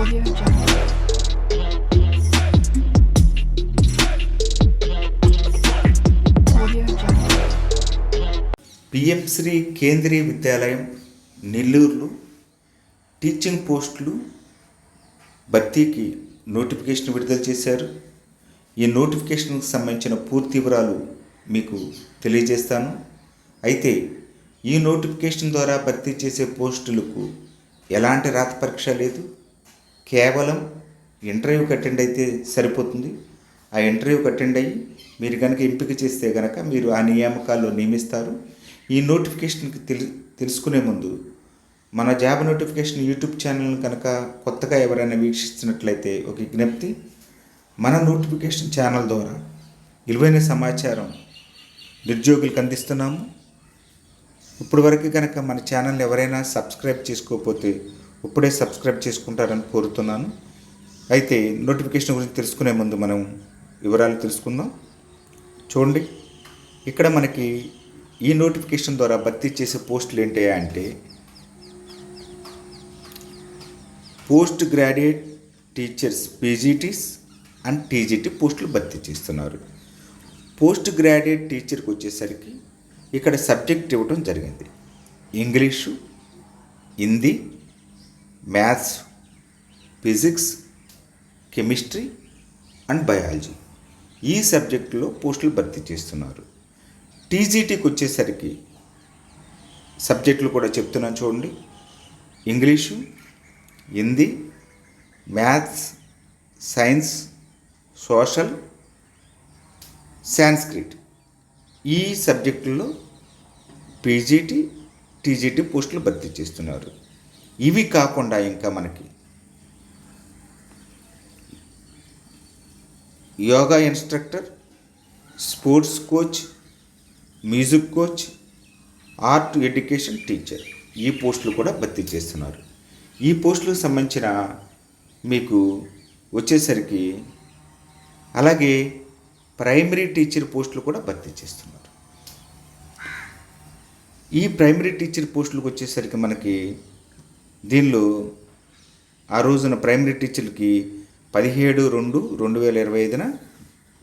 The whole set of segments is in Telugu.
Audio Jungle. Audio Jungle. PM Shri Kendriya Vidyalayam నెల్లూరులో టీచింగ్ పోస్టులు భర్తీకి నోటిఫికేషన్ విడుదల చేశారు. ఈ నోటిఫికేషన్కి సంబంధించిన పూర్తి వివరాలు మీకు తెలియజేస్తాను. అయితే ఈ నోటిఫికేషన్ ద్వారా భర్తీ చేసే పోస్టులకు ఎలాంటి రాత పరీక్ష లేదు. కేవలం ఇంటర్వ్యూకి అటెండ్ అయితే సరిపోతుంది. ఆ ఇంటర్వ్యూకి అటెండ్ అయ్యి మీరు కనుక ఎంపిక చేస్తే కనుక మీరు ఆ నియామకాల్లో నియమిస్తారు. ఈ నోటిఫికేషన్కి తెలుసుకునే ముందు మన జాబ్ నోటిఫికేషన్ యూట్యూబ్ ఛానల్ కనుక కొత్తగా ఎవరైనా వీక్షిస్తున్నట్లయితే ఒక విజ్ఞప్తి, మన నోటిఫికేషన్ ఛానల్ ద్వారా విలువైన సమాచారం నిరుద్యోగులకు అందిస్తున్నాము. ఇప్పుడు వరకు కనుక మన ఛానల్ ఎవరైనా సబ్స్క్రైబ్ చేసుకోకపోతే ఇప్పుడే సబ్స్క్రైబ్ చేసుకుంటారని కోరుతున్నాను. అయితే నోటిఫికేషన్ గురించి తెలుసుకునే ముందు మనం వివరాలు తెలుసుకుందాం. చూడండి, ఇక్కడ మనకి ఈ నోటిఫికేషన్ ద్వారా భర్తీ చేసే పోస్టులు ఏంటి అంటే post graduate teachers PGTs and TGT పోస్టులు భర్తీ చేస్తున్నారు. పోస్ట్ గ్రాడ్యుయేట్ టీచర్కి వచ్చేసరికి ఇక్కడ సబ్జెక్ట్ ఇవ్వడం జరిగింది. English, Hindi, maths, physics, chemistry and biology ఈ సబ్జెక్టులో పోస్టులు భర్తీ చేస్తున్నారు. టీజీటీకి వచ్చేసరికి సబ్జెక్టులు కూడా చెప్తున్నాను చూడండి. English, Hindi, maths, science, social, Sanskrit ఈ సబ్జెక్టుల్లో పీజీటీ, టీజీటీ పోస్టులు భర్తీ చేస్తున్నారు. ఇవి కాకుండా ఇంకా మనకి yoga instructor, sports coach, music coach, art education teacher ఈ పోస్టులు కూడా భర్తీ చేస్తున్నారు. ఈ పోస్టులకు సంబంధించిన మీకు వచ్చేసరికి అలాగే ప్రైమరీ టీచర్ పోస్టులు కూడా భర్తీ చేస్తున్నారు. ఈ ప్రైమరీ టీచర్ పోస్టులకు వచ్చేసరికి మనకి దీనిలో ఆ రోజున ప్రైమరీ టీచర్లకి 17/2/2025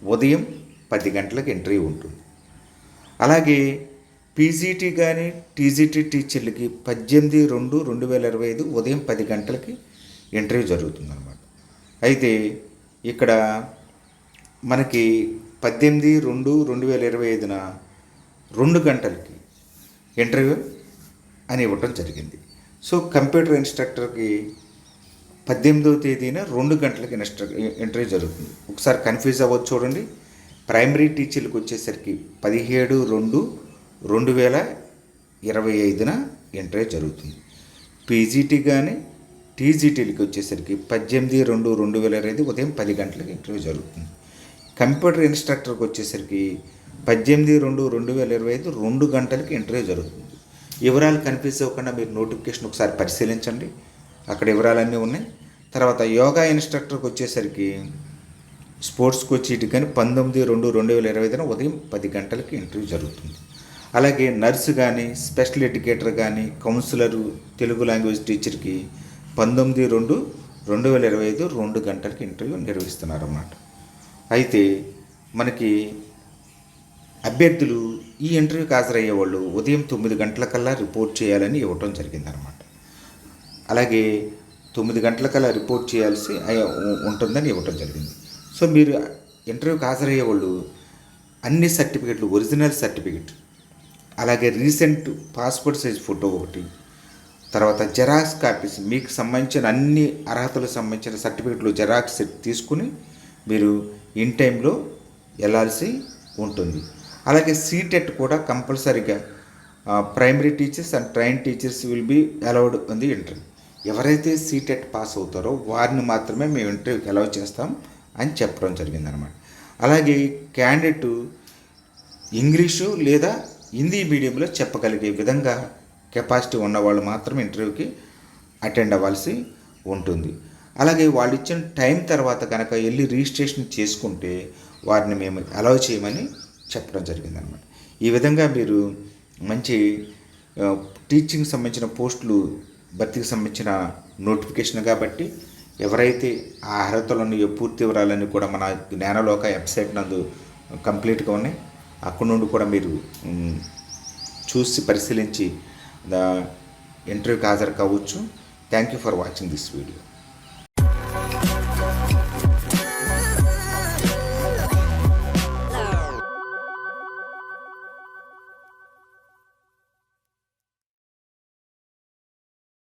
ఉదయం 10 గంటలకు ఎంట్రీ ఉంటుంది. అలాగే పీజీటీ కానీ టీజీటీ టీచర్లకి 18/2/2025 ఉదయం 10 గంటలకి ఇంటర్వ్యూ జరుగుతుందన్నమాట. అయితే ఇక్కడ మనకి 18/2/2025 2 గంటలకి ఇంటర్వ్యూ అని ఇవ్వటం జరిగింది. సో కంప్యూటర్ ఇన్స్ట్రక్టర్కి 18వ తేదీన 2 గంటలకి ఇంటర్వ్యూ జరుగుతుంది. ఒకసారి కన్ఫ్యూజ్ అవ్వచ్చు చూడండి. ప్రైమరీ టీచర్లకు వచ్చేసరికి 17/2/2025 ఇంటర్వ్యూ జరుగుతుంది. పీజీటీ కానీ టీజీటీలకి వచ్చేసరికి 18/2/2025 ఉదయం 10 గంటలకి ఇంటర్వ్యూ జరుగుతుంది. కంప్యూటర్ ఇన్స్ట్రక్టర్కి వచ్చేసరికి 18/2/2025 2 గంటలకి ఇంటర్వ్యూ జరుగుతుంది. వివరాలు కన్ఫ్యూజ్ అవ్వకుండా మీరు నోటిఫికేషన్ ఒకసారి పరిశీలించండి, అక్కడ వివరాలన్నీ ఉన్నాయి. తర్వాత యోగా ఇన్స్ట్రక్టర్కి వచ్చేసరికి స్పోర్ట్స్ కోచ్ ఇటు కానీ 19/2/2025 ఉదయం 10 గంటలకి ఇంటర్వ్యూ జరుగుతుంది. అలాగే నర్సు కానీ స్పెషల్ ఎడ్యుకేటర్ కానీ కౌన్సిలరు తెలుగు లాంగ్వేజ్ టీచర్కి 19/2/2025 2 గంటలకి ఇంటర్వ్యూ నిర్వహిస్తున్నారన్నమాట. అయితే మనకి అభ్యర్థులు ఈ ఇంటర్వ్యూకి హాజరయ్యే వాళ్ళు ఉదయం 9 గంటలకల్లా రిపోర్ట్ చేయాలని ఇవ్వటం జరిగిందనమాట. అలాగే 9 గంటలకల్లా రిపోర్ట్ చేయాల్సి ఉంటుందని ఇవ్వటం జరిగింది. సో మీరు ఇంటర్వ్యూకి హాజరయ్యే వాళ్ళు అన్ని సర్టిఫికెట్లు, ఒరిజినల్ సర్టిఫికెట్, అలాగే రీసెంట్ పాస్పోర్ట్ సైజ్ ఫోటో ఒకటి, తర్వాత జెరాక్స్ కాపీస్ మీకు సంబంధించిన అన్ని అర్హతలకు సంబంధించిన సర్టిఫికెట్లు జెరాక్స్ తీసుకుని మీరు ఇన్ టైంలో వెళ్ళాల్సి ఉంటుంది. అలాగే సీటెట్ కూడా కంపల్సరీగా primary teachers and train teachers will be allowed in the interview. ఎవరైతే సీటెట్ పాస్ అవుతారో వారిని మాత్రమే మేము ఇంటర్వ్యూకి అలౌ చేస్తాం అని చెప్పడం జరిగిందనమాట. అలాగే క్యాండిడేట్ ఇంగ్లీషు లేదా హిందీ మీడియంలో చెప్పగలిగే విధంగా కెపాసిటీ ఉన్నవాళ్ళు మాత్రమే ఇంటర్వ్యూకి అటెండ్ అవ్వాల్సి ఉంటుంది. అలాగే వాళ్ళు ఇచ్చిన టైం తర్వాత కనుక వెళ్ళి రిజిస్ట్రేషన్ చేసుకుంటే వారిని మేము అలౌ చేయమని చెప్పడం జరిగిందనమాట. ఈ విధంగా మీరు మంచి టీచింగ్ సంబంధించిన పోస్టులు భర్తీకి సంబంధించిన నోటిఫికేషన్ కాబట్టి ఎవరైతే ఆ అర్హతలు ఉన్నాయో పూర్తి వివరాలన్నీ కూడా మన జ్ఞానలోక వెబ్సైట్ నందు కంప్లీట్గా ఉన్నాయి. అక్కడ నుండి కూడా మీరు చూసి పరిశీలించి ఇంటర్వ్యూకి హాజరు కావచ్చు. Thank you for watching this video.